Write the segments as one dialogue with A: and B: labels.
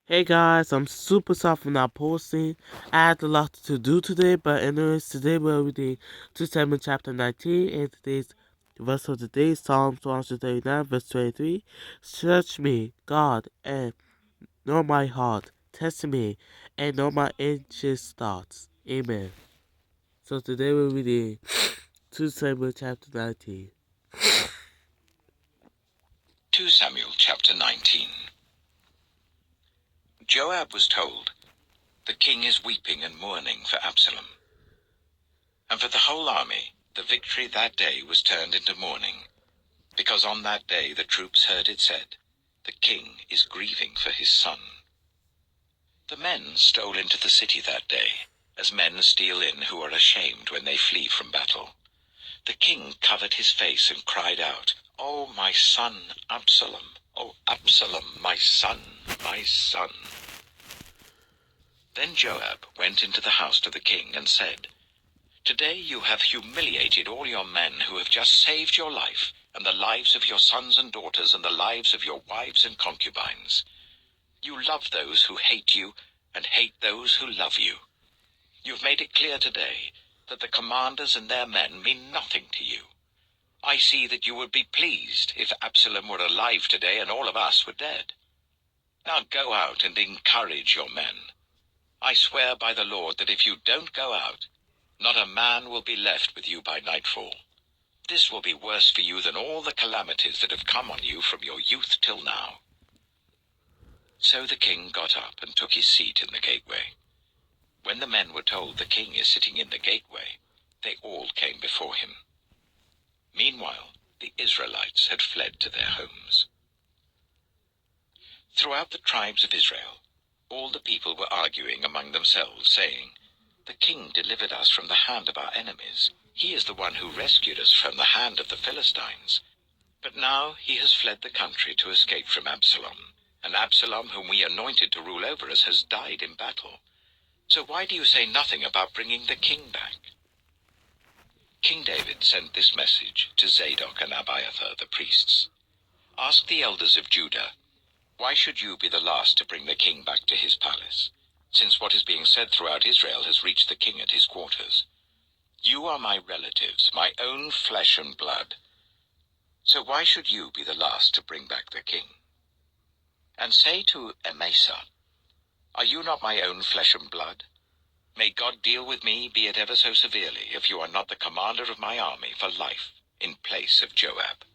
A: Hey guys, I'm super sorry for not posting. I had a lot to do today, but anyways, today we're reading 2 Samuel chapter 19, and today's verse of the day, Psalms 139, verse 23. Search me, God, and know my heart. Test me, and know my anxious thoughts. Amen. So today we're reading 2 Samuel chapter 19.
B: 2 Samuel chapter 19. Joab was told, "The king is weeping and mourning for Absalom." And for the whole army, the victory that day was turned into mourning, because on that day the troops heard it said, "The king is grieving for his son." The men stole into the city that day, as men steal in who are ashamed when they flee from battle. The king covered his face and cried out, "Oh, my son Absalom! Oh, Absalom, my son, my son!" Then Joab went into the house to the king and said, "Today you have humiliated all your men who have just saved your life and the lives of your sons and daughters and the lives of your wives and concubines. You love those who hate you and hate those who love you. You have made it clear today that the commanders and their men mean nothing to you. I see that you would be pleased if Absalom were alive today and all of us were dead. Now go out and encourage your men. I swear by the Lord that if you don't go out, not a man will be left with you by nightfall. This will be worse for you than all the calamities that have come on you from your youth till now." So the king got up and took his seat in the gateway. When the men were told, "The king is sitting in the gateway," they all came before him. Meanwhile, the Israelites had fled to their homes. Throughout the tribes of Israel, all the people were arguing among themselves, saying, "The king delivered us from the hand of our enemies. He is the one who rescued us from the hand of the Philistines. But now he has fled the country to escape from Absalom, and Absalom, whom we anointed to rule over us, has died in battle. So why do you say nothing about bringing the king back?" King David sent this message to Zadok and Abiathar the priests. "Ask the elders of Judah, why should you be the last to bring the king back to his palace, since what is being said throughout Israel has reached the king at his quarters? You are my relatives, my own flesh and blood. So why should you be the last to bring back the king? And say to Amasa, are you not my own flesh and blood? May God deal with me, be it ever so severely, if you are not the commander of my army for life, in place of Joab."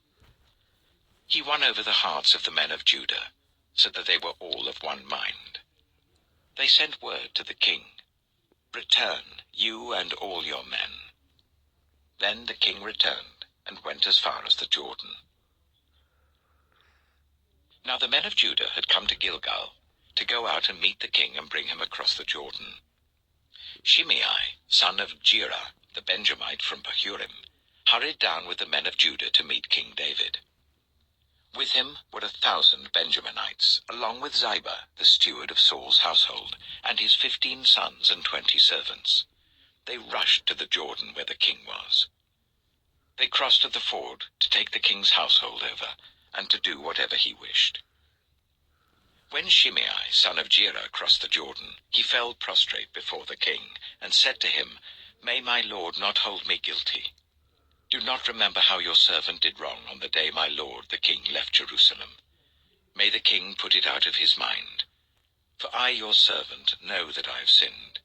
B: He won over the hearts of the men of Judah, so that they were all of one mind. They sent word to the king, "Return, you and all your men." Then the king returned and went as far as the Jordan. Now the men of Judah had come to Gilgal to go out and meet the king and bring him across the Jordan. Shimei, son of Gera, the Benjamite from Bahurim, hurried down with the men of Judah to meet King David. With him were 1,000 Benjaminites, along with Ziba, the steward of Saul's household, and his 15 sons and 20 servants. They rushed to the Jordan where the king was. They crossed to the ford to take the king's household over, and to do whatever he wished. When Shimei, son of Gera, crossed the Jordan, he fell prostrate before the king, and said to him, "May my lord not hold me guilty. Do not remember how your servant did wrong on the day my lord the king left Jerusalem. May the king put it out of his mind. For I, your servant, know that I have sinned.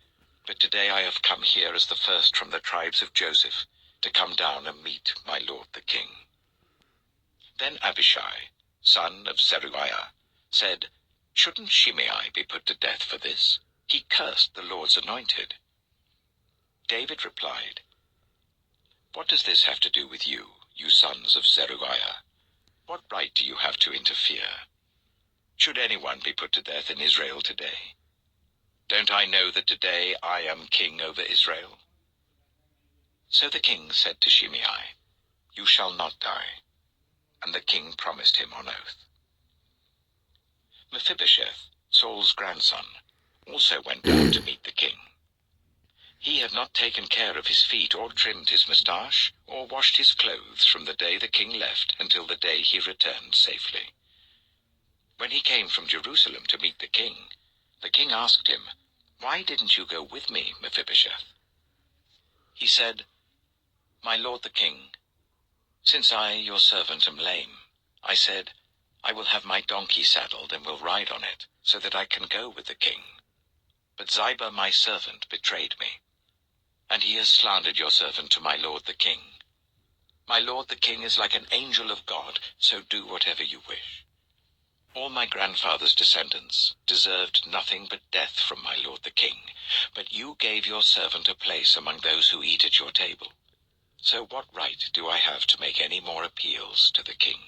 B: But today I have come here as the first from the tribes of Joseph, to come down and meet my lord the king." Then Abishai, son of Zeruiah, said, "Shouldn't Shimei be put to death for this? He cursed the Lord's anointed." David replied, "What does this have to do with you, you sons of Zeruiah? What right do you have to interfere? Should anyone be put to death in Israel today? Don't I know that today I am king over Israel?" So the king said to Shimei, "You shall not die." And the king promised him on oath. Mephibosheth, Saul's grandson, also went down to meet the king. He had not taken care of his feet or trimmed his moustache or washed his clothes from the day the king left until the day he returned safely. When he came from Jerusalem to meet the king, king asked him, "Why didn't you go with me, Mephibosheth?" He said, "My lord the king, since I, your servant, am lame, I said, I will have my donkey saddled and will ride on it, so that I can go with the king. But Ziba my servant betrayed me, and he has slandered your servant to my lord the king. My lord the king is like an angel of God, so do whatever you wish. All my grandfather's descendants deserved nothing but death from my lord the king, but you gave your servant a place among those who eat at your table. So what right do I have to make any more appeals to the king?"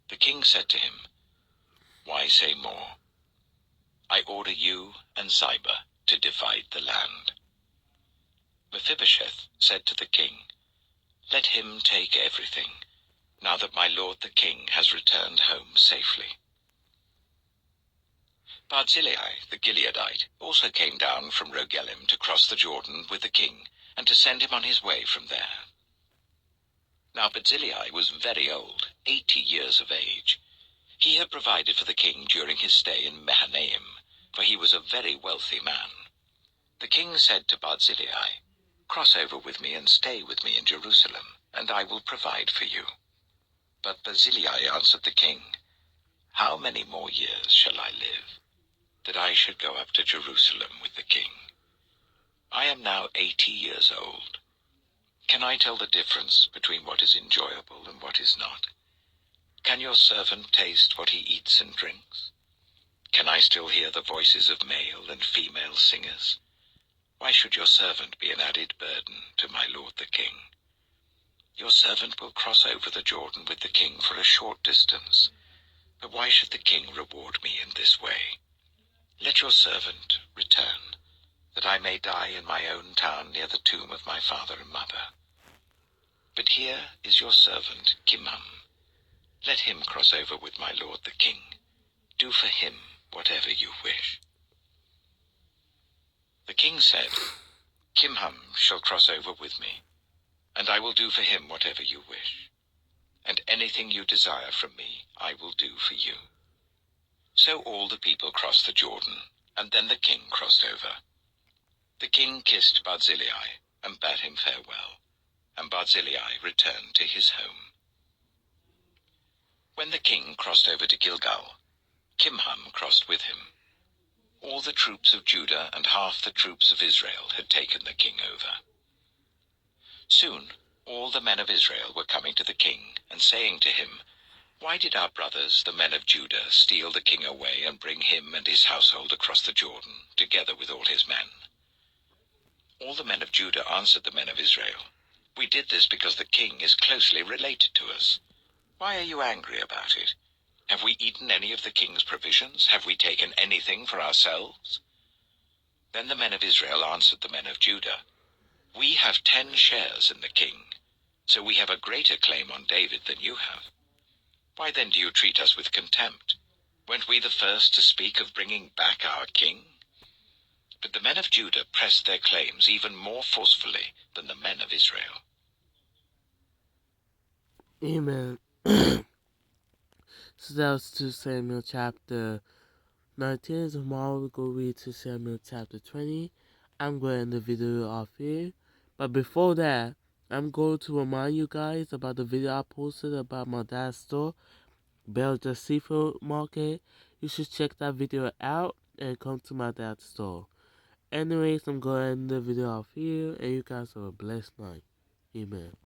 B: The king said to him, "Why say more? I order you and Ziba to divide the land." Mephibosheth said to the king, "Let him take everything, now that my lord the king has returned home safely." Barzillai the Gileadite also came down from Rogelim to cross the Jordan with the king, and to send him on his way from there. Now Barzillai was very old, 80 years of age. He had provided for the king during his stay in Mahanaim, for he was a very wealthy man. The king said to Barzillai, "Cross over with me and stay with me in Jerusalem, and I will provide for you." But Barzillai answered the king, "How many more years shall I live, that I should go up to Jerusalem with the king? I am now 80 years old. Can I tell the difference between what is enjoyable and what is not? Can your servant taste what he eats and drinks? Can I still hear the voices of male and female singers? Why should your servant be an added burden to my lord the king? Your servant will cross over the Jordan with the king for a short distance, but why should the king reward me in this way? Let your servant return, that I may die in my own town near the tomb of my father and mother. But here is your servant Kimham. Let him cross over with my lord the king. Do for him whatever you wish." The king said, "Kimham shall cross over with me, and I will do for him whatever you wish. And anything you desire from me, I will do for you." So all the people crossed the Jordan, and then the king crossed over. The king kissed Barzillai and bade him farewell, and Barzillai returned to his home. When the king crossed over to Gilgal, Kimham crossed with him. All the troops of Judah and half the troops of Israel had taken the king over. Soon all the men of Israel were coming to the king and saying to him, "Why did our brothers, the men of Judah, steal the king away and bring him and his household across the Jordan, together with all his men?" All the men of Judah answered the men of Israel, "We did this because the king is closely related to us. Why are you angry about it? Have we eaten any of the king's provisions? Have we taken anything for ourselves?" Then the men of Israel answered the men of Judah, "We have 10 shares in the king, so we have a greater claim on David than you have. Why then do you treat us with contempt? Weren't we the first to speak of bringing back our king?" But the men of Judah pressed their claims even more forcefully than the men of Israel.
A: Amen. So that was 2 Samuel chapter 19. Tomorrow we'll go read 2 Samuel chapter 20. I'm going to end the video off here. But before that, I'm going to remind you guys about the video I posted about my dad's store, Belgian Seafood Market. You should check that video out and come to my dad's store. Anyways, I'm going to end the video off here, and you guys have a blessed night. Amen.